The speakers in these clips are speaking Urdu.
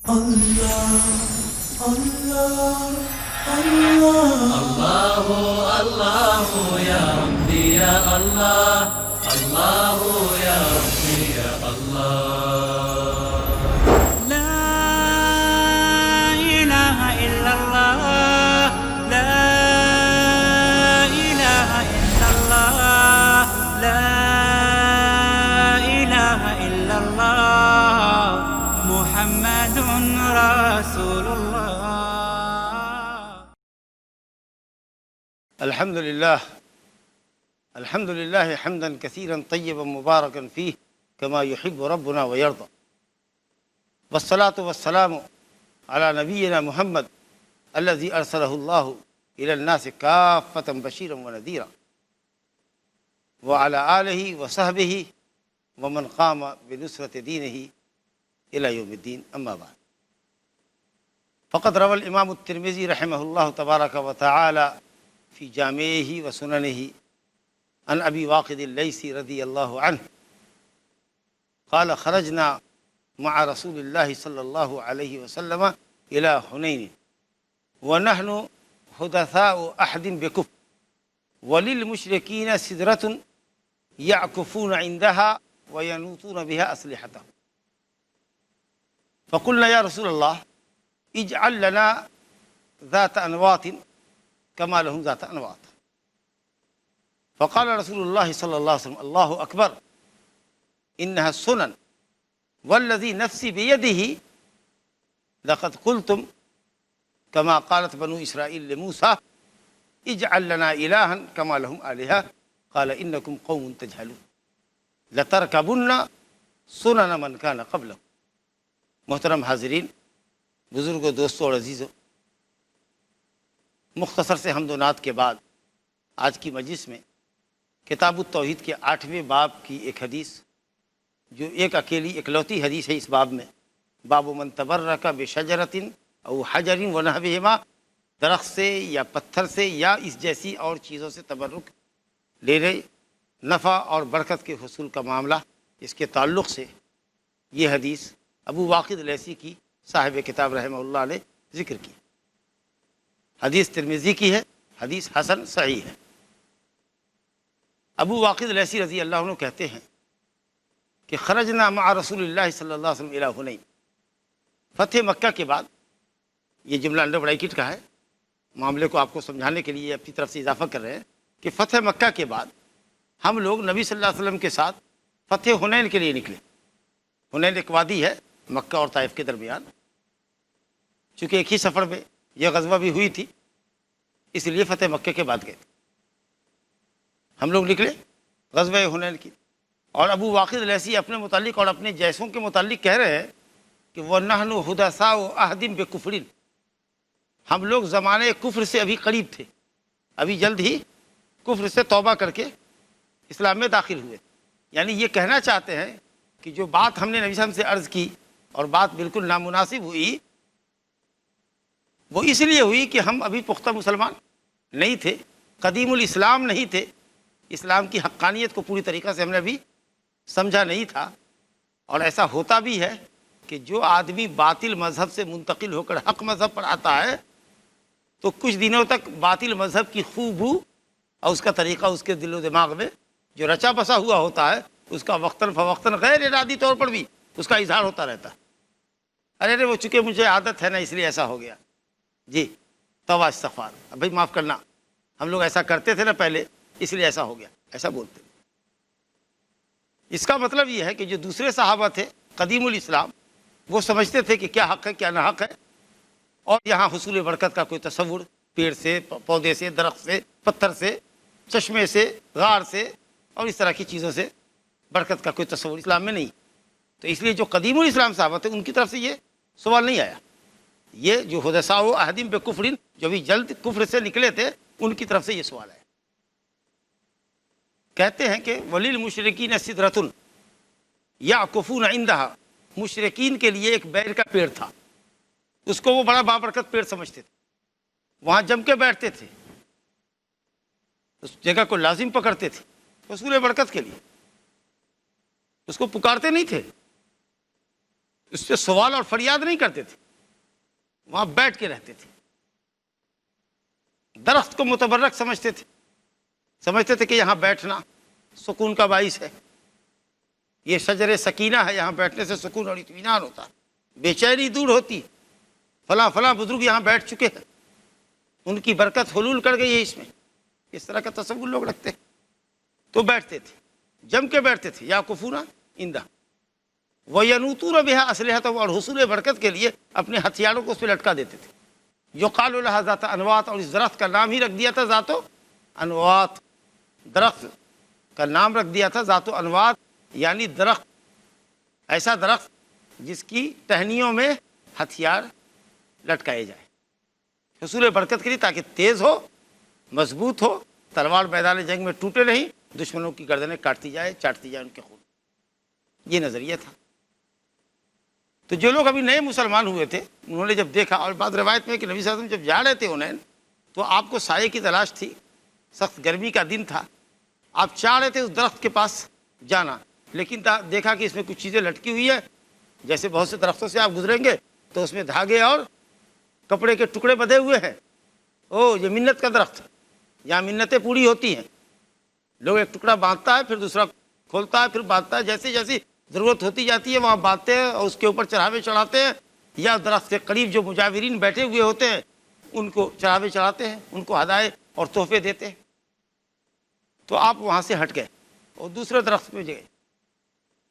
الله الله الله الله الله يا ربي يا الله الله يا ربي يا الله لا إله إلا الله لا إله إلا الله لا إله إلا الله محمد رسول الله. الحمد لله حمدا كثيرا طيبا مباركا فيه كما يحب ربنا ويرضى، والصلاة والسلام على نبينا محمد الذي أرسله الله إلى الناس كافة بشيرا ونذيرا، وعلى آله وصحبه ومن قام بنصرة دينه إلى يوم الدين. أما بعد، فقد روى الإمام الترمذي رحمه الله تبارك وتعالى في جامعه وسننه عن أبي واقد الليثي رضي الله عنه قال: خرجنا مع رسول الله صلى الله عليه وسلم إلى حنين ونحن حدثاء أحد بكفر، وللمشركين سدرة يعكفون عندها وينوطون بها أسلحتهم، فقلنا يا رسول الله اجعل لنا ذات أنواط كما لهم ذات أنواط. فقال رسول الله صلى الله عليه وسلم: الله أكبر إنها السنن والذي نفسي بيده لقد قلتم كما قالت بنو إسرائيل لموسى اجعل لنا إلها كما لهم آلهة قال إنكم قوم تجهلون لتركبن سنن من كان قبلكم. محترم حاضرین، بزرگوں، دوستوں اور عزیزوں، مختصر سے حمد و نعت کے بعد آج کی مجلس میں کتاب التوحید کے 8ویں باب کی ایک حدیث، جو ایک اکیلی اکلوتی حدیث ہے اس باب میں، باب من تبرک بشجرۃ او حجر ونحوہما، درخت سے یا پتھر سے یا اس جیسی اور چیزوں سے تبرک لینے، نفع اور برکت کے حصول کا معاملہ، اس کے تعلق سے یہ حدیث ابو واقد لیثی کی صاحب کتاب رحمہ اللہ نے ذکر کی. حدیث ترمذی کی ہے، حدیث حسن صحیح ہے. ابو واقد لیثی رضی اللہ عنہ کہتے ہیں کہ خرجنا مع رسول اللہ صلی اللہ علیہ وسلم الی حنین، فتح مکہ کے بعد، یہ جملہ انڈر بریکٹ کا ہے، معاملے کو آپ کو سمجھانے کے لیے اپنی طرف سے اضافہ کر رہے ہیں کہ فتح مکہ کے بعد ہم لوگ نبی صلی اللہ علیہ وسلم کے ساتھ فتح حنین کے لیے نکلے. حنین ایک وادی ہے مکہ اور طائف کے درمیان، چونکہ ایک ہی سفر میں یہ غزوہ بھی ہوئی تھی، اس لیے فتح مکہ کے بعد گئے تھے. ہم لوگ نکلے غزوہ حنین کی، اور ابو واقد لیثی اپنے متعلق اور اپنے جیسوں کے متعلق کہہ رہے ہیں کہ وَنَحْنُ حُدَثَاءُ عَهْدٍ بِكُفْرٍ، ہم لوگ زمانے کفر سے ابھی قریب تھے، ابھی جلد ہی کفر سے توبہ کر کے اسلام میں داخل ہوئے. یعنی یہ کہنا چاہتے ہیں کہ جو بات ہم نے نبی صلی اللہ علیہ وسلم سے عرض کی اور بات بالکل نامناسب ہوئی، وہ اس لیے ہوئی کہ ہم ابھی پختہ مسلمان نہیں تھے، قدیم الاسلام نہیں تھے، اسلام کی حقانیت کو پوری طریقہ سے ہم نے ابھی سمجھا نہیں تھا. اور ایسا ہوتا بھی ہے کہ جو آدمی باطل مذہب سے منتقل ہو کر حق مذہب پر آتا ہے تو کچھ دنوں تک باطل مذہب کی خوبو اور اس کا طریقہ اس کے دل و دماغ میں جو رچا بسا ہوا ہوتا ہے، اس کا وقتاً فوقتاً غیر ارادی طور پر بھی اس کا اظہار ہوتا رہتا ہے. ارے وہ چونکہ مجھے عادت ہے نا اس لیے ایسا ہو گیا، جی توبہ استغفار، اب بھائی معاف کرنا، ہم لوگ ایسا کرتے تھے نا پہلے اس لیے ایسا ہو گیا، ایسا بولتے. اس کا مطلب یہ ہے کہ جو دوسرے صحابہ تھے قدیم الاسلام، وہ سمجھتے تھے کہ کیا حق ہے کیا نہ حق ہے، اور یہاں حصول برکت کا کوئی تصور پیڑ سے، پودے سے، درخت سے، پتھر سے، چشمے سے، غار سے اور اس طرح کی چیزوں سے برکت کا کوئی تصور اسلام میں نہیں. تو اس لیے جو قدیم الاسلام صحابہ تھے ان کی طرف سے یہ سوال نہیں آیا. یہ جو حدثاء عہد بکفر، جو بھی جلد کفر سے نکلے تھے، ان کی طرف سے یہ سوال آیا. کہتے ہیں کہ وَلِلْمُشْرِكِينَ سِدْرَةٌ يَعْكُفُونَ عِنْدَهَا، مشرکین کے لیے ایک بیر کا پیڑ تھا، اس کو وہ بڑا بابرکت پیڑ سمجھتے تھے، وہاں جم کے بیٹھتے تھے، اس جگہ کو لازم پکڑتے تھے حصول برکت کے لیے، اس کو پکارتے نہیں تھے. اس سے سوال اور فریاد نہیں کرتے تھے، وہاں بیٹھ کے رہتے تھے، درخت کو متبرک سمجھتے تھے کہ یہاں بیٹھنا سکون کا باعث ہے، یہ شجر سکینہ ہے، یہاں بیٹھنے سے سکون اور اطمینان ہوتا ہے، بے چینی دور ہوتی، فلاں فلاں بزرگ یہاں بیٹھ چکے ہیں، ان کی برکت حلول کر گئی ہے اس میں، اس طرح کا تصور لوگ رکھتے ہیں۔ تو بیٹھتے تھے، جم کے بیٹھتے تھے، یا کفونا اندہ وینوتون بہا اسلحتہم، اور حصول برکت کے لیے اپنے ہتھیاروں کو اس پہ لٹکا دیتے تھے۔ یقال لہا ذات انوات، اور اس درخت کا نام ہی رکھ دیا تھا ذات انوات، درخت کا نام رکھ دیا تھا ذات انوات، یعنی درخت، ایسا درخت جس کی ٹہنیوں میں ہتھیار لٹکائے جائے حصول برکت کے لیے، تاکہ تیز ہو، مضبوط ہو، تلوار میدان جنگ میں ٹوٹے نہیں، دشمنوں کی گردنیں کاٹتی جائے، چاٹتی جائے ان کے خون۔ یہ نظریہ تھا۔ تو جو لوگ ابھی نئے مسلمان ہوئے تھے، انہوں نے جب دیکھا، اور بعض روایت میں کہ نبی صلی اللہ علیہ وسلم جب جا رہے تھے انہیں، تو آپ کو سائے کی تلاش تھی، سخت گرمی کا دن تھا، آپ چاہ رہے تھے اس درخت کے پاس جانا، لیکن دیکھا کہ اس میں کچھ چیزیں لٹکی ہوئی ہے، جیسے بہت سے درختوں سے آپ گزریں گے تو اس میں دھاگے اور کپڑے کے ٹکڑے بدھے ہوئے ہیں، یہ منت کا درخت، یہاں منتیں پوری ہوتی ہیں، لوگ ایک ٹکڑا باندھتا ہے، پھر دوسرا کھولتا ہے، پھر باندھتا ہے، جیسے جیسی ضرورت ہوتی جاتی ہے وہاں باندھتے ہیں اور اس کے اوپر چڑھاوے چڑھاتے ہیں، یا درخت کے قریب جو مجاورین بیٹھے ہوئے ہوتے ہیں ان کو چڑھاوے چڑھاتے ہیں، ان کو ہدایے اور تحفے دیتے ہیں۔ تو آپ وہاں سے ہٹ گئے اور دوسرے درخت پہ گئے۔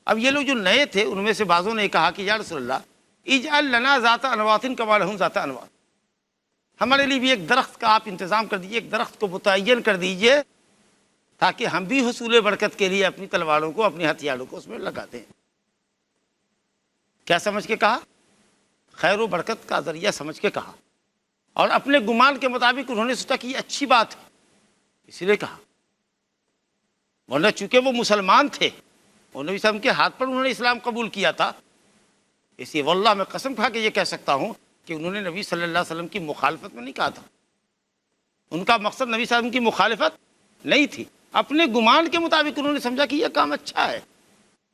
اب یہ لوگ جو نئے تھے ان میں سے بعضوں نے کہا کہ یا رسول اللہ اجعل لنا ذات انوات کما لہم ذات انوات، ہمارے لیے بھی ایک درخت کا آپ انتظام کر دیجئے، ایک درخت کو متعین کر دیجئے، تاکہ ہم بھی حصول برکت کے لیے اپنی تلواروں کو، اپنی ہتھیاروں کو اس میں لگا دیں۔ کیا سمجھ کے کہا؟ خیر و برکت کا ذریعہ سمجھ کے کہا، اور اپنے گمان کے مطابق انہوں نے سوچا کہ یہ اچھی بات ہے، اسی لیے کہا۔ ورنہ چونکہ وہ مسلمان تھے اور نبی صلی اللہ علیہ وسلم کے ہاتھ پر انہوں نے اسلام قبول کیا تھا، اس لیے واللہ میں قسم کھا کے یہ کہہ سکتا ہوں کہ انہوں نے نبی صلی اللہ علیہ وسلم کی مخالفت میں نہیں کہا تھا، ان کا مقصد نبی صلی اللہ علیہ وسلم کی مخالفت نہیں تھی، اپنے گمان کے مطابق انہوں نے سمجھا کہ یہ کام اچھا ہے،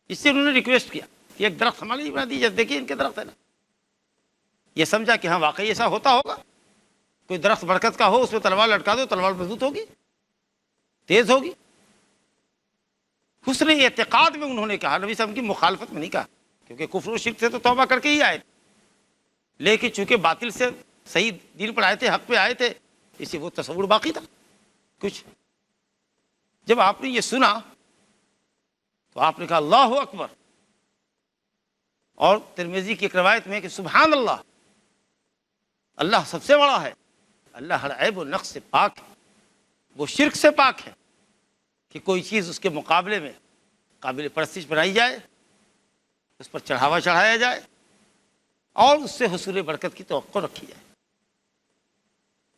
اس سے انہوں نے ریکویسٹ کیا کہ ایک درخت ہمارے لیے بنا دیجیے، دیکھیے ان کے درخت ہے نا، یہ سمجھا کہ ہاں واقعی ایسا ہوتا ہوگا، کوئی درخت برکت کا ہو اس میں تلوار لٹکا دو، تلوار مضبوط ہوگی، تیز ہوگی۔ حسن اعتقاد میں انہوں نے کہا، نبی صلی اللہ علیہ وسلم کی مخالفت میں نہیں کہا، کیونکہ کفر و شرک سے تو توبہ کر کے ہی آئے، لیکن چونکہ باطل سے صحیح دین پر آئے تھے، حق پہ آئے تھے، اسی وہ تصور باقی تھا کچھ۔ جب آپ نے یہ سنا تو آپ نے کہا اللہ اکبر، اور ترمذی کی ایک روایت میں کہ سبحان اللہ، اللہ سب سے بڑا ہے، اللہ ہر عیب و نقص سے پاک ہے، وہ شرک سے پاک ہے کہ کوئی چیز اس کے مقابلے میں قابل پرستش بنائی جائے، اس پر چڑھاوا چڑھایا جائے اور اس سے حصول برکت کی توقع رکھی جائے۔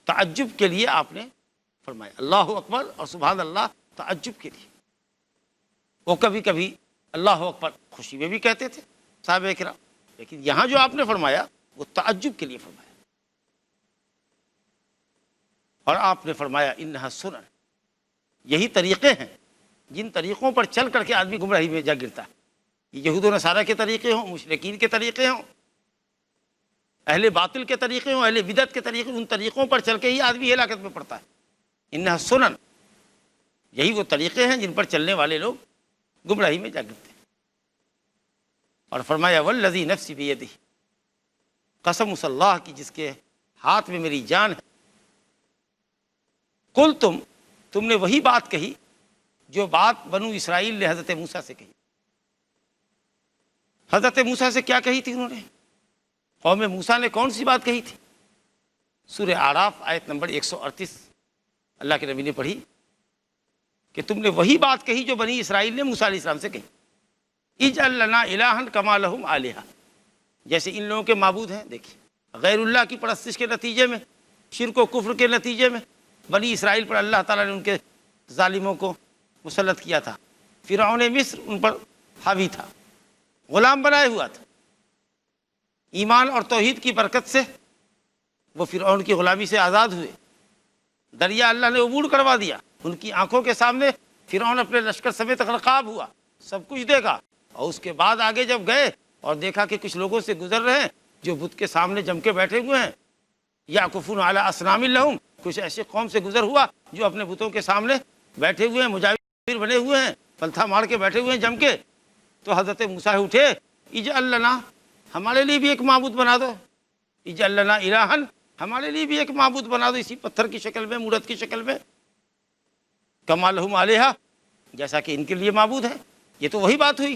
تعجب کے لیے آپ نے فرمایا اللہ اکبر اور سبحان اللہ، تعجب کے لیے۔ وہ کبھی کبھی اللہ اکبر خوشی میں بھی کہتے تھے صحابہ کرام، لیکن یہاں جو آپ نے فرمایا وہ تعجب کے لیے فرمایا، اور آپ نے فرمایا انہا سنن، یہی طریقے ہیں جن طریقوں پر چل کر کے آدمی گمراہی میں جا گرتا ہے، یہ یہود و نصارہ کے طریقے ہوں، مشرکین کے طریقے ہوں، اہل باطل کے طریقے ہوں، اہل بدعت کے طریقے، ان طریقوں پر چل کے ہی آدمی ہلاکت میں پڑتا ہے۔ انہا سنن، یہی وہ طریقے ہیں جن پر چلنے والے لوگ گمراہی میں جا گرتے ہیں۔ اور فرمایا والذی نفسی بیدہ، قسم اس اللہ کی جس کے ہاتھ میں میری جان ہے، قل تم نے وہی بات کہی جو بات بنو اسرائیل نے حضرت موسیٰ سے کہی۔ حضرت موسیٰ سے کیا کہی تھی انہوں نے؟ قوم موسیٰ نے کون سی بات کہی تھی؟ سورہ اعراف آیت نمبر 138 اللہ کے نبی نے پڑھی کہ تم نے وہی بات کہی جو بنی اسرائیل نے موسیٰ علیہ السلام سے کہی، اجعل لنا الہا کما لہم آلہہ، جیسے ان لوگوں کے معبود ہیں۔ دیکھیے غیر اللہ کی پرستش کے نتیجے میں، شرک و کفر کے نتیجے میں بنی اسرائیل پر اللہ تعالیٰ نے ان کے ظالموں کو مسلط کیا تھا۔ فرعون مصر ان پر حاوی تھا، غلام بنائے ہوا تھا۔ ایمان اور توحید کی برکت سے وہ فرعون کی غلامی سے آزاد ہوئے، دریا اللہ نے عبور کروا دیا، ان کی آنکھوں کے سامنے فرعون اپنے لشکر سمیت غرقاب ہوا، سب کچھ دیکھا، اور اس کے بعد آگے جب گئے اور دیکھا کہ کچھ لوگوں سے گزر رہے ہیں جو بت کے سامنے جم کے بیٹھے ہوئے ہیں، یعکفون علی اصنام لہم، کچھ ایسے قوم سے گزر ہوا جو اپنے بتوں کے سامنے بیٹھے ہوئے ہیں، مجاور بنے ہوئے ہیں، پلتھا مار کے بیٹھے ہوئے ہیں جم کے۔ تو حضرت موسیٰ اٹھے، اجعل لنا، ہمارے لیے بھی ایک معبود بنا دو، اجعل لنا الہن، ہمارے لیے بھی ایک معبود بنا دو اسی پتھر کی شکل میں، مورت کی شکل میں، کما لہم آلہہ، جیسا کہ ان کے لیے معبود ہے۔ یہ تو وہی بات ہوئی،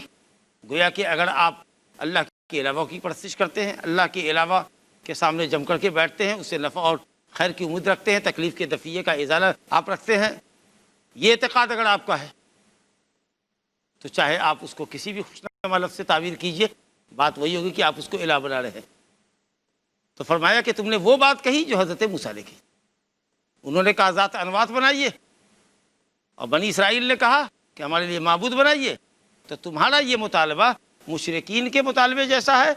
گویا کہ اگر آپ اللہ کے علاوہ کی پرستش کرتے ہیں، اللہ کے علاوہ کے سامنے جم کر کے بیٹھتے ہیں، اس سے نفع اور خیر کی امید رکھتے ہیں، تکلیف کے دفعے کا ازالہ آپ رکھتے ہیں، یہ اعتقاد اگر آپ کا ہے تو چاہے آپ اس کو کسی بھی خوشنما لفظ سے تعبیر کیجئے، بات وہی ہوگی کہ آپ اس کو الہ بنا رہے ہیں۔ تو فرمایا کہ تم نے وہ بات کہی جو حضرت موسیٰ نے کی، انہوں نے کہا ذات انوات بنائیے، اور بنی اسرائیل نے کہا کہ ہمارے لیے معبود بنائیے۔ تو تمہارا یہ مطالبہ مشرکین کے مطالبے جیسا ہے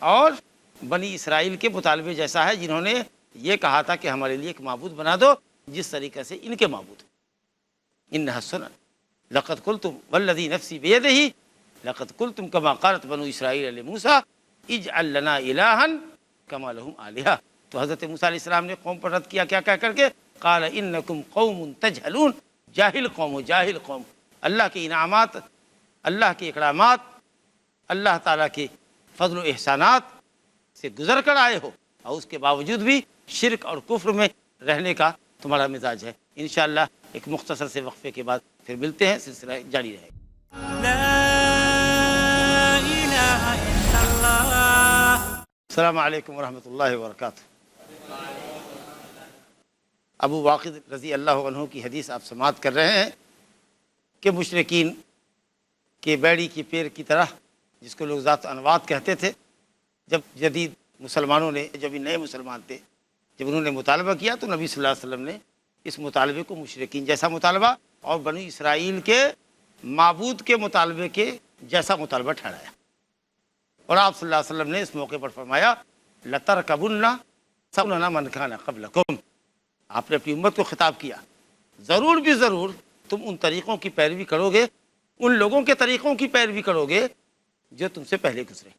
اور بنی اسرائیل کے مطالبے جیسا ہے، جنہوں نے یہ کہا تھا کہ ہمارے لیے ایک معبود بنا دو جس طریقے سے ان کے معبود ہیں۔ انھا سنن لقد قلتم والذی نفسی بیدہ لقد قلتم کما قالت بنو اسرائیل لموسیٰ اجعل لنا الہا کما لہم آلہہ۔ تو حضرت موسیٰ علیہ السلام نے قوم پر رد کیا، کیا کہہ کر کے؟ قال انکم قوم تجہلون، جاہل قوم، جاہل قوم، اللہ کے انعامات، اللہ کے اکرامات، اللہ تعالیٰ کے فضل و احسانات سے گزر کر آئے ہو، اور اس کے باوجود بھی شرک اور کفر میں رہنے کا تمہارا مزاج ہے۔ انشاءاللہ ایک مختصر سے وقفے کے بعد پھر ملتے ہیں، سلسلہ جاری رہے گا۔ لا إله إلا الله. السلام علیکم ورحمۃ اللہ وبرکاتہ۔ ابو واقد رضی اللہ عنہ کی حدیث آپ سماعت کر رہے ہیں کہ مشرکین کے بیڑی کی پیر کی طرح، جس کو لوگ ذات انوات کہتے تھے، جب جدید مسلمانوں نے، جب نئے مسلمان تھے، جب انہوں نے مطالبہ کیا تو نبی صلی اللہ علیہ وسلم نے اس مطالبے کو مشرکین جیسا مطالبہ اور بنی اسرائیل کے معبود کے مطالبے کے جیسا مطالبہ ٹھہرایا۔ اور آپ صلی اللہ علیہ وسلم نے اس موقع پر فرمایا لَتَرْكَبُنَّ سَنَنَ مَنْ كَانَ قَبْلَكُمْ، آپ نے اپنی امت کو خطاب کیا، ضرور بھی ضرور تم ان طریقوں کی پیروی کرو گے، ان لوگوں کے طریقوں کی پیروی کرو گے جو تم سے پہلے گزرے،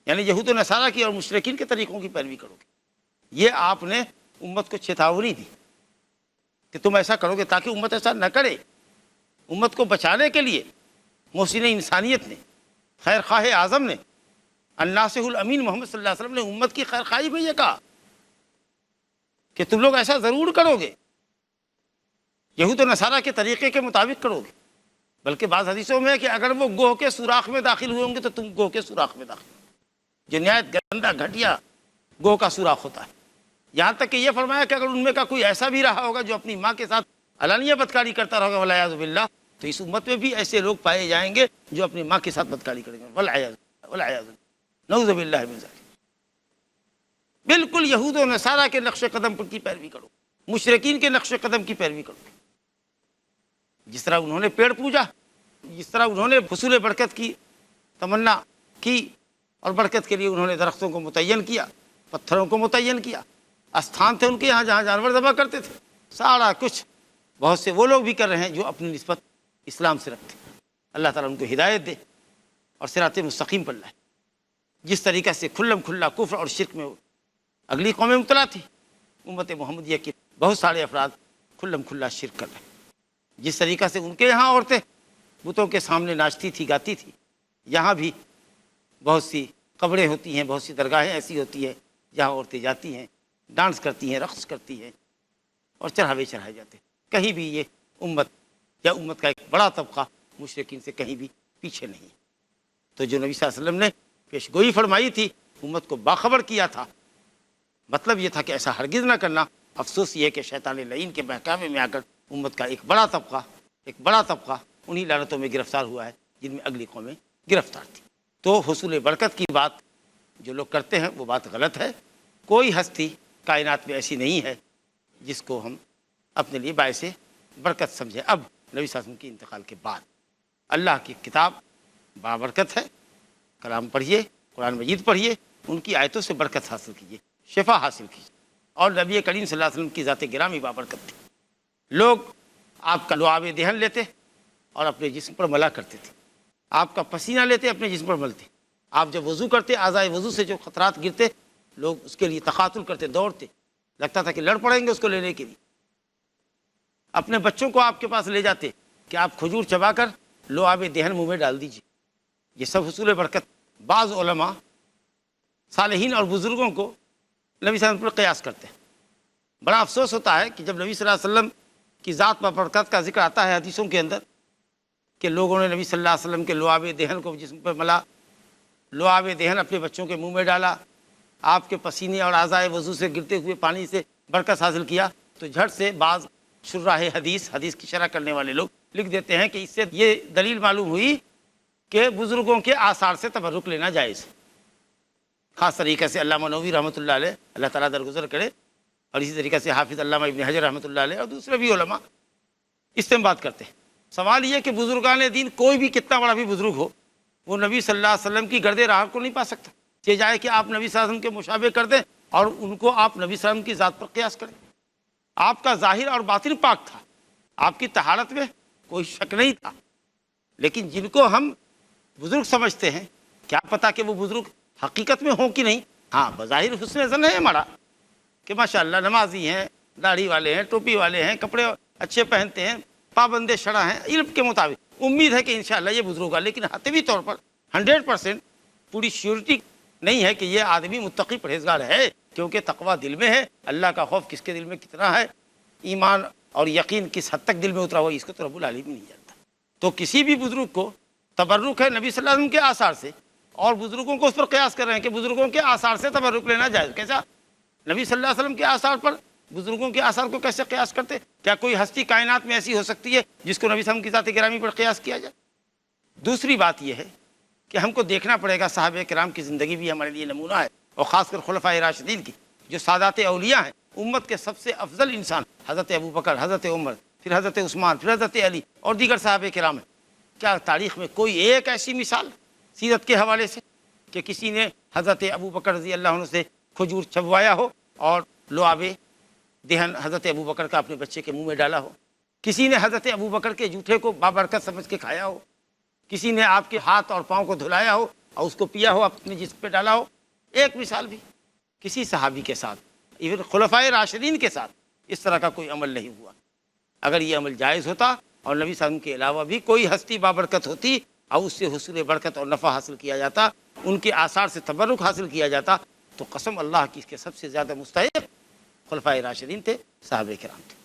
یعنی یہود و نصارہ کی اور مشرکین کے طریقوں کی پیروی کرو گے۔ یہ آپ نے امت کو چیتاونی دی کہ تم ایسا کرو گے، تاکہ امت ایسا نہ کرے۔ امت کو بچانے کے لیے محسن انسانیت نے، خیر خواہ اعظم نے، الناصح الامین محمد صلی اللہ علیہ وسلم نے امت کی خیر خواہی میں یہ کہا کہ تم لوگ ایسا ضرور کرو گے، یہود و نصارہ کے طریقے کے مطابق کرو گے۔ بلکہ بعض حدیثوں میں ہے کہ اگر وہ گوہ کے سوراخ میں داخل ہوئے ہوں گے تو تم گوہ کے سوراخ میں داخل ہو، جو نہایت گندا گھٹیا گوہ کا سوراخ ہوتا ہے۔ یہاں تک کہ یہ فرمایا کہ اگر ان میں کا کوئی ایسا بھی رہا ہوگا جو اپنی ماں کے ساتھ علانیہ بدکاری کرتا رہے گا والعیاذ باللہ، تو اس امت میں بھی ایسے لوگ پائے جائیں گے جو اپنی ماں کے ساتھ بدکاری کریں گے، والعیاذ نعوذ باللہ من ذلک۔ بالکل یہود و نصارہ کے نقش قدم پر کی پیروی کرو، مشرکین کے نقش قدم کی پیروی کرو۔ جس طرح انہوں نے پیڑ پوجا، جس طرح انہوں نے حصول برکت کی تمنا کی اور برکت کے لیے انہوں نے درختوں کو متعین کیا، پتھروں کو متعین کیا، استھان تھے ان کے یہاں جہاں جانور ذبح کرتے تھے، سارا کچھ بہت سے وہ لوگ بھی کر رہے ہیں جو اپنی نسبت اسلام سے رکھتے ہیں۔ اللہ تعالیٰ ان کو ہدایت دے اور صراط مستقیم پر لائے۔ جس طریقہ سے کھلم کھلا کفر اور شرک میں اگلی قومیں مبتلا تھی، امت محمدیہ کے بہت سارے افراد کھلم کھلا شرک کر رہے ہیں۔ جس طریقہ سے ان کے یہاں عورتیں بتوں کے سامنے ناچتی تھی، گاتی تھی، یہاں بھی بہت سی قبریں ہوتی ہیں، بہت سی درگاہیں ایسی ہوتی ہیں جہاں عورتیں جاتی ہیں، ڈانس کرتی ہیں، رقص کرتی ہیں اور چڑھاوے چڑھائے جاتے ہیں۔ کہیں بھی یہ امت یا امت کا ایک بڑا طبقہ مشرکین سے کہیں بھی پیچھے نہیں ہے۔ تو جو نبی صلی اللہ علیہ وسلم نے پیش گوئی فرمائی تھی، امت کو باخبر کیا تھا، مطلب یہ تھا کہ ایسا ہرگز نہ کرنا۔ افسوس یہ ہے کہ شیطان لعین کے بہکاوے میں آ کر امت کا ایک بڑا طبقہ انہی لعنتوں میں گرفتار ہوا ہے جن میں اگلی قومیں گرفتار تھیں۔ تو حصول برکت کی بات جو لوگ کرتے ہیں وہ بات غلط ہے۔ کوئی ہستی کائنات میں ایسی نہیں ہے جس کو ہم اپنے لیے باعث برکت سمجھیں۔ اب نبی صلی اللہ علیہ وسلم کے انتقال کے بعد اللہ کی کتاب بابرکت ہے، کلام پڑھیے، قرآن مجید پڑھیے، ان کی آیتوں سے برکت حاصل کیجیے، شفا حاصل کیجیے۔ اور نبی کریم صلی اللہ علیہ وسلم کی ذات گرامی بابرکت تھی۔ لوگ آپ کا لعاب دہن لیتے اور اپنے جسم پر ملا کرتے تھے، آپ کا پسینہ لیتے اپنے جسم پر ملتے، آپ جب وضو کرتے اعضائے وضو سے جو خطرات گرتے لوگ اس کے لیے تقاتل کرتے، دوڑتے، لگتا تھا کہ لڑ پڑیں گے اس کو لینے کے لیے۔ اپنے بچوں کو آپ کے پاس لے جاتے کہ آپ کھجور چبا کر لو آب دہن منہ میں ڈال دیجیے۔ یہ سب حصول برکت۔ بعض علماء صالحین اور بزرگوں کو نبی صلی اللہ علیہ وسلم پر قیاس کرتے ہیں۔ بڑا افسوس ہوتا ہے کہ جب نبی صلی اللہ علیہ وسلم کی ذات و برکت کا ذکر آتا ہے حدیثوں کے اندر کہ لوگوں نے نبی صلی اللہ علیہ وسلم کے لعاب دہن کو جسم پر ملا، لعاب دہن اپنے بچوں کے منہ میں ڈالا، آپ کے پسینے اور اعضائے وضو سے گرتے ہوئے پانی سے برکت حاصل کیا، تو جھٹ سے بعض شراح حدیث کی شرح کرنے والے لوگ لکھ دیتے ہیں کہ اس سے یہ دلیل معلوم ہوئی کہ بزرگوں کے آثار سے تبرک لینا جائز ہے۔ خاص طریقے سے علامہ نووی رحمۃ اللہ علیہ، اللہ تعالیٰ درگزر کرے، اور اسی طریقے سے حافظ علامہ ابن حجر رحمۃ اللہ علیہ اور دوسرے بھی علماء استنباط کرتے ہیں۔ سوال یہ کہ بزرگان دین کوئی بھی کتنا بڑا بھی بزرگ ہو، وہ نبی صلی اللہ علیہ وسلم کی گرد راہ کو نہیں پا سکتا۔ یہ جائے کہ آپ نبی صلی اللہ علیہ وسلم کے مشابہ کر دیں اور ان کو آپ نبی صلی اللہ علیہ وسلم کی ذات پر قیاس کریں۔ آپ کا ظاہر اور باطن پاک تھا، آپ کی طہارت میں کوئی شک نہیں تھا، لیکن جن کو ہم بزرگ سمجھتے ہیں کیا پتہ کہ وہ بزرگ حقیقت میں ہوں کہ نہیں۔ ہاں بظاہر حسن ظن ہے ہمارا کہ ماشاءاللہ نمازی ہیں، داڑھی والے ہیں، ٹوپی والے ہیں، کپڑے اچھے پہنتے ہیں، پابند شرع ہیں، علم کے مطابق امید ہے کہ انشاءاللہ یہ بزرگ ہوگا، لیکن حتمی طور پر 100% پوری شیورٹی نہیں ہے کہ یہ آدمی متقی پرہیزگار ہے، کیونکہ تقوی دل میں ہے۔ اللہ کا خوف کس کے دل میں کتنا ہے، ایمان اور یقین کس حد تک دل میں اترا ہوا، اس کو تو رب العالمین نہیں جانتا۔ تو کسی بھی بزرگ کو تبرک ہے نبی صلی اللہ علیہ وسلم کے آثار سے، اور بزرگوں کو اس پر قیاس کر رہے ہیں کہ بزرگوں کے آثار سے تبرک لینا جائز۔ کیسا؟ نبی صلی اللہ علیہ وسلم کے آثار پر بزرگوں کے آثار کو کیسے قیاس کرتے؟ کیا کوئی ہستی کائنات میں ایسی ہو سکتی ہے جس کو نبی صلی اللہ علیہ وسلم کی ذات گرامی پر قیاس کیا جائے؟ دوسری بات یہ ہے کہ ہم کو دیکھنا پڑے گا صحابہ کرام کی زندگی بھی ہمارے لیے نمونہ ہے، اور خاص کر خلفائے راشدین کی جو سادات اولیاء ہیں، امت کے سب سے افضل انسان حضرت ابوبکر، حضرت عمر، پھر حضرت عثمان، پھر حضرت علی اور دیگر صحابہ کرام ہیں۔ کیا تاریخ میں کوئی ایک ایسی مثال سیرت کے حوالے سے کہ کسی نے حضرت ابوبکر رضی اللہ عنہ سے کھجور چبوایا ہو اور لعاب دہن حضرت ابوبکر کا اپنے بچے کے منہ میں ڈالا ہو؟ کسی نے حضرت ابوبکر کے جوٹے کو بابرکت سمجھ کے کھایا ہو؟ کسی نے آپ کے ہاتھ اور پاؤں کو دھلایا ہو اور اس کو پیا ہو، اپنے جسم پہ ڈالا ہو؟ ایک مثال بھی کسی صحابی کے ساتھ، ایون خلفائے راشدین کے ساتھ اس طرح کا کوئی عمل نہیں ہوا۔ اگر یہ عمل جائز ہوتا اور نبی صلی اللہ علیہ وسلم کے علاوہ بھی کوئی ہستی بابرکت ہوتی اور اس سے حصول برکت اور نفع حاصل کیا جاتا، ان کے آثار سے تبرک حاصل کیا جاتا، تو قسم اللہ کی اس کے سب سے زیادہ مستحق خلفائے راشدین تھے، صحابہ کرام تھے۔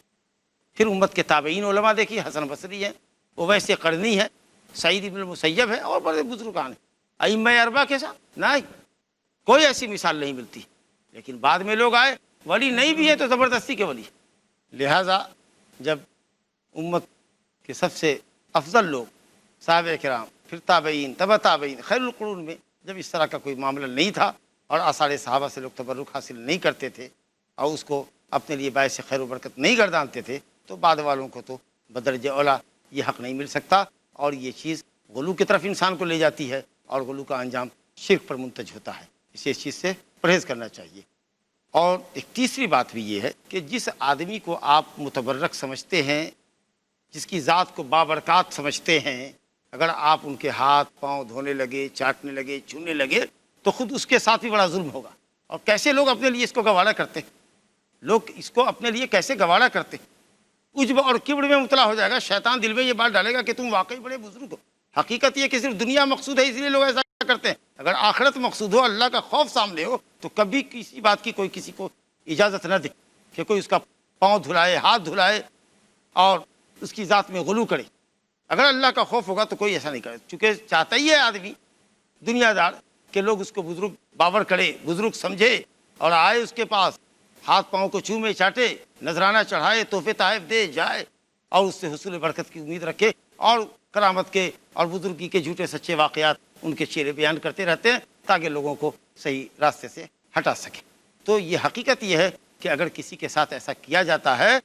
پھر امت کے تابعین علماء دیکھیے، حسن بصری ہیں، اویس قرنی ہے، سعید ابن المسیب ہے، اور بڑے بزرگان ہیں۔ ائمہ اربعہ کے ساتھ نہیں کوئی ایسی مثال نہیں ملتی، لیکن بعد میں لوگ آئے ولی نہیں بھی ہے تو زبردستی کے ولی۔ لہٰذا جب امت کے سب سے افضل لوگ صحابہ کرام، پھر تابعین، تبع تابعین، خیر القرون میں جب اس طرح کا کوئی معاملہ نہیں تھا اور آثار صحابہ سے لوگ تبرک حاصل نہیں کرتے تھے اور اس کو اپنے لیے باعث خیر و برکت نہیں گردانتے تھے، تو بعد والوں کو تو بدرجہ اولا یہ حق نہیں مل سکتا، اور یہ چیز غلو کی طرف انسان کو لے جاتی ہے، اور غلو کا انجام شرک پر منتج ہوتا ہے۔ اسے اس چیز سے پرہیز کرنا چاہیے۔ اور ایک تیسری بات بھی یہ ہے کہ جس آدمی کو آپ متبرک سمجھتے ہیں، جس کی ذات کو بابرکات سمجھتے ہیں، اگر آپ ان کے ہاتھ پاؤں دھونے لگے، چاٹنے لگے، چھونے لگے، تو خود اس کے ساتھ بھی بڑا ظلم ہوگا۔ اور کیسے لوگ اپنے لیے اس کو گوارا کرتے ہیں، لوگ اس کو اپنے لیے کیسے گوارا کرتے ہیں؟ عجب اور کبر میں مبتلا ہو جائے گا، شیطان دل میں یہ بات ڈالے گا کہ تم واقعی بڑے بزرگ ہو۔ حقیقت یہ کہ صرف دنیا مقصود ہے، اس لیے لوگ ایسا کرتے ہیں۔ اگر آخرت مقصود ہو، اللہ کا خوف سامنے ہو، تو کبھی کسی بات کی کوئی کسی کو اجازت نہ دے کہ کوئی اس کا پاؤں دھلائے، ہاتھ دھلائے اور اس کی ذات میں غلو کرے۔ اگر اللہ کا خوف ہوگا تو کوئی ایسا نہیں کرے، چونکہ چاہتا ہی ہے آدمی دنیا دار کہ لوگ اس کو بزرگ باور کرے، بزرگ سمجھے، اور آئے اس کے پاس ہاتھ پاؤں کو چومے چاٹے، نذرانہ چڑھائے، تحفے تحائف دے جائے، اور اس سے حصول برکت کی امید رکھے، اور کرامت کے اور بزرگی کے جھوٹے سچے واقعات ان کے چہرے بیان کرتے رہتے ہیں تاکہ لوگوں کو صحیح راستے سے ہٹا سکے۔ تو یہ حقیقت یہ ہے کہ اگر کسی کے ساتھ ایسا کیا جاتا ہے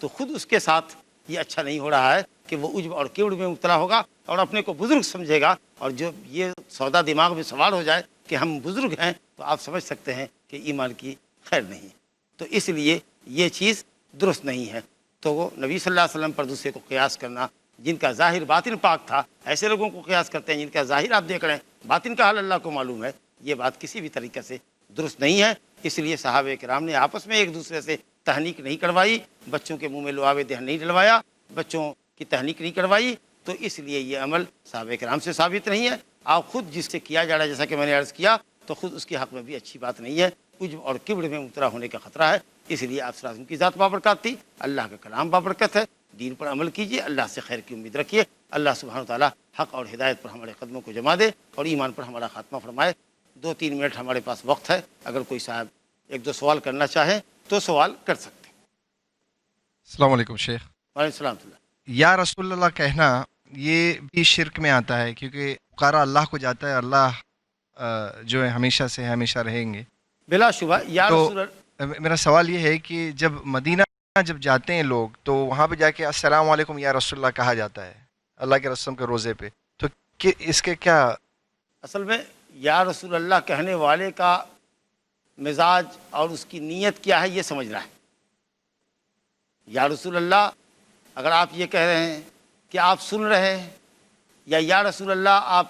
تو خود اس کے ساتھ یہ اچھا نہیں ہو رہا ہے کہ وہ عجب اور کبر میں مبتلا ہوگا اور اپنے کو بزرگ سمجھے گا، اور جب یہ سودا دماغ میں سوار ہو جائے کہ ہم بزرگ ہیں تو آپ سمجھ سکتے ہیں کہ ایمان کی خیر نہیں ہے۔ تو اس لیے یہ چیز درست نہیں ہے۔ تو وہ نبی صلی اللہ علیہ وسلم پر دوسرے کو قیاس کرنا، جن کا ظاہر باطن پاک تھا، ایسے لوگوں کو قیاس کرتے ہیں جن کا ظاہر آپ دیکھ رہے ہیں باطن کا حال اللہ کو معلوم ہے. یہ بات کسی بھی طریقے سے درست نہیں ہے. اس لیے صحابہ کرام نے آپس میں ایک دوسرے سے تحنیک نہیں کروائی, بچوں کے منہ میں لعاب دہن نہیں ڈلوایا, بچوں کی تحنیک نہیں کروائی. تو اس لیے یہ عمل صحابہ کرام سے ثابت نہیں ہے. آپ خود جس سے کیا جا رہا ہے, جیسا کہ میں نے عرض کیا, تو خود اس کے حق میں بھی اچھی بات نہیں ہے. عجب اور کبر میں مبتلا ہونے کا خطرہ ہے. اس لیے آپ صلی اللہ علیہ وسلم کی ذات بابرکات تھی, اللہ کا کلام بابرکت ہے. دین پر عمل کیجیے, اللہ سے خیر کی امید رکھیے. اللہ سبحانہ و تعالیٰ حق اور ہدایت پر ہمارے قدموں کو جما دے اور ایمان پر ہمارا خاتمہ فرمائے. 2-3 منٹ ہمارے پاس وقت ہے, اگر کوئی صاحب 1-2 سوال کرنا چاہے تو سوال کر سکتے ہیں. السلام علیکم شیخ. وعلیکم السلام. یا رسول اللہ کہنا یہ بھی شرک میں آتا ہے, کیونکہ پکارا اللہ کو جاتا ہے, اللہ جو ہے ہمیشہ سے ہمیشہ رہیں گے. بلا شبہ یا تو رسول اللہ. میرا سوال یہ ہے کہ جب مدینہ جب جاتے ہیں لوگ تو وہاں پہ جا کے السلام علیکم یا رسول اللہ کہا جاتا ہے اللہ کے رسول کے روزے پہ, تو اس کے کیا؟ اصل میں یا رسول اللہ کہنے والے کا مزاج اور اس کی نیت کیا ہے یہ سمجھنا ہے. یا رسول اللہ اگر آپ یہ کہہ رہے ہیں کہ آپ سن رہے ہیں, یا رسول اللہ آپ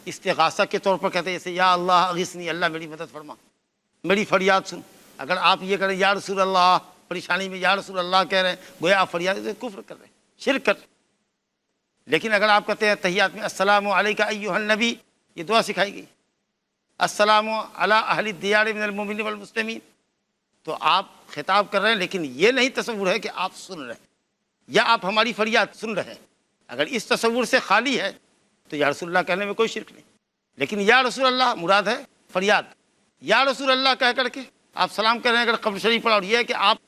استغاثہ کے طور پر کہتے ہیں, جیسے یا اللہ اغثنی, اللہ میری مدد فرما, میری فریاد سن. اگر آپ یہ کریں یا رسول اللہ پریشانی میں یا رسول اللہ کہہ رہے ہیں, گویا آپ فریاد سے کفر کر رہے ہیں, شرک کر. لیکن اگر آپ کہتے ہیں تحیات میں السلام علیکہ ایھا النبی, یہ دعا سکھائی گئی, السلام علی اہل الدیار من المؤمنین والمسلمین, تو آپ خطاب کر رہے ہیں, لیکن یہ نہیں تصور ہے کہ آپ سن رہے ہیں یا آپ ہماری فریاد سن رہے ہیں. اگر اس تصور سے خالی ہے تو یا رسول اللہ کہنے میں کوئی شرک نہیں. لیکن یا رسول اللہ مراد ہے فریاد. یا رسول اللہ کہہ کر کے آپ سلام کر رہے ہیں اگر قبر شریف پر, اور یہ ہے کہ آپ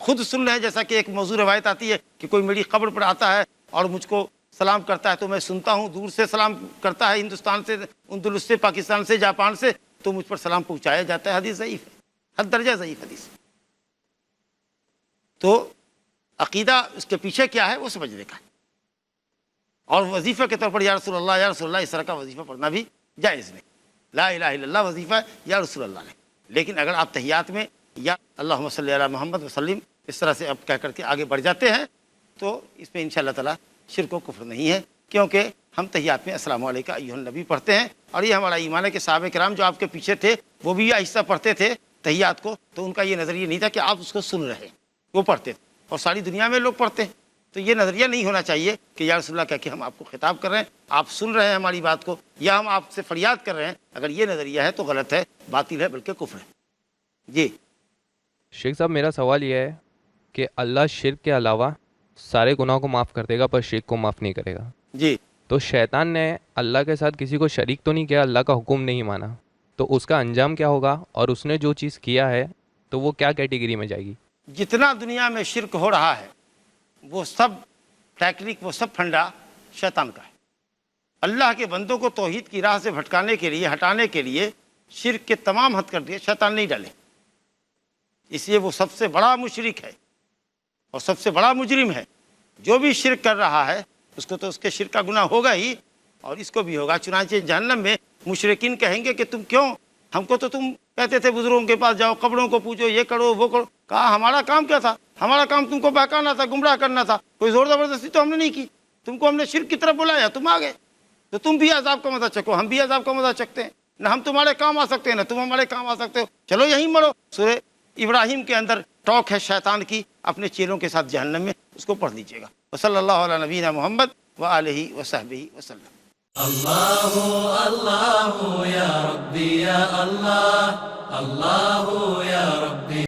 خود سن رہے ہیں, جیسا کہ ایک موضوع روایت آتی ہے کہ کوئی میری قبر پر آتا ہے اور مجھ کو سلام کرتا ہے تو میں سنتا ہوں, دور سے سلام کرتا ہے, ہندوستان سے, اندلس سے, پاکستان سے, جاپان سے, تو مجھ پر سلام پہنچایا جاتا ہے. حدیث ضعیف ہے, حد درجہ ضعیف حدیث. تو عقیدہ اس کے پیچھے کیا ہے وہ سمجھنے کا ہے. اور وظیفہ کے طور پر یا رسول اللہ اس طرح کا وظیفہ پڑھنا بھی جائز نہیں. لا الہ الا اللہ وظیفہ ہے یا رسول اللہ نے. لیکن اگر آپ تحیات میں یا اللہم صلی علی محمد وسلم اس طرح سے اب کہہ کر کے آگے بڑھ جاتے ہیں تو اس میں انشاءاللہ تعالیٰ شرک و کفر نہیں ہے, کیونکہ ہم تحیات میں السلام علیکہ ایھا النبی پڑھتے ہیں. اور یہ ہمارا ایمان ہے کہ صحابہ کرام جو آپ کے پیچھے تھے وہ بھی آہستہ پڑھتے تھے تحیات کو, تو ان کا یہ نظریہ نہیں تھا کہ آپ اس کو سن رہے ہیں, وہ پڑھتے تھے اور ساری دنیا میں لوگ پڑھتے ہیں. تو یہ نظریہ نہیں ہونا چاہیے کہ یا رسول اللہ کہہ کے ہم آپ کو خطاب کر رہے ہیں, آپ سن رہے ہیں ہماری بات کو, یا ہم آپ سے فریاد کر رہے ہیں. اگر یہ نظریہ ہے تو غلط ہے, باطل ہے, بلکہ کفر ہے. جی شیخ صاحب میرا سوال یہ ہے کہ اللہ شرک کے علاوہ سارے گناہوں کو معاف کر دے گا پر شرک کو معاف نہیں کرے گا. جی تو شیطان نے اللہ کے ساتھ کسی کو شریک تو نہیں کیا, اللہ کا حکم نہیں مانا, تو اس کا انجام کیا ہوگا, اور اس نے جو چیز کیا ہے تو وہ کیا کیٹیگری میں جائے گی؟ جتنا دنیا میں شرک ہو رہا ہے وہ سب ٹیکنیک, وہ سب پھنڈا شیطان کا ہے. اللہ کے بندوں کو توحید کی راہ سے بھٹکانے کے لیے, ہٹانے کے لیے شرک کے تمام حد کر دیے شیطان نہیں ڈالے. اس لیے وہ سب سے بڑا مشرک ہے اور سب سے بڑا مجرم ہے. جو بھی شرک کر رہا ہے اس کو تو اس کے شرک کا گناہ ہوگا ہی اور اس کو بھی ہوگا. چنانچہ جہنم میں مشرکین کہیں گے کہ تم کیوں, ہم کو تو تم کہتے تھے بزرگوں کے پاس جاؤ, قبروں کو پوچھو, یہ کرو وہ کرو. کہا ہمارا کام کیا تھا, ہمارا کام تم کو بہکانا تھا, گمراہ کرنا تھا, کوئی زور زبردستی تو ہم نے نہیں کی. تم کو ہم نے شرک کی طرف بلایا, تم آ گئے, تو تم بھی عذاب کا مزہ چکو, ہم بھی عذاب کا مزہ چکتے ہیں. نہ ہم تمہارے کام آ سکتے ہیں نہ تم ہمارے کام آ سکتے ہو, چلو یہیں مرو. سورہ ابراہیم کے اندر ٹاک ہے شیطان کی اپنے چیلوں کے ساتھ جہنم میں, اس کو پڑھ لیجیے گا. وصلی اللہ علی نبینا محمد وآلہ وصحبہ وسلم. اللہ اللہ یا ربی یا اللہ, اللہ یا ربی.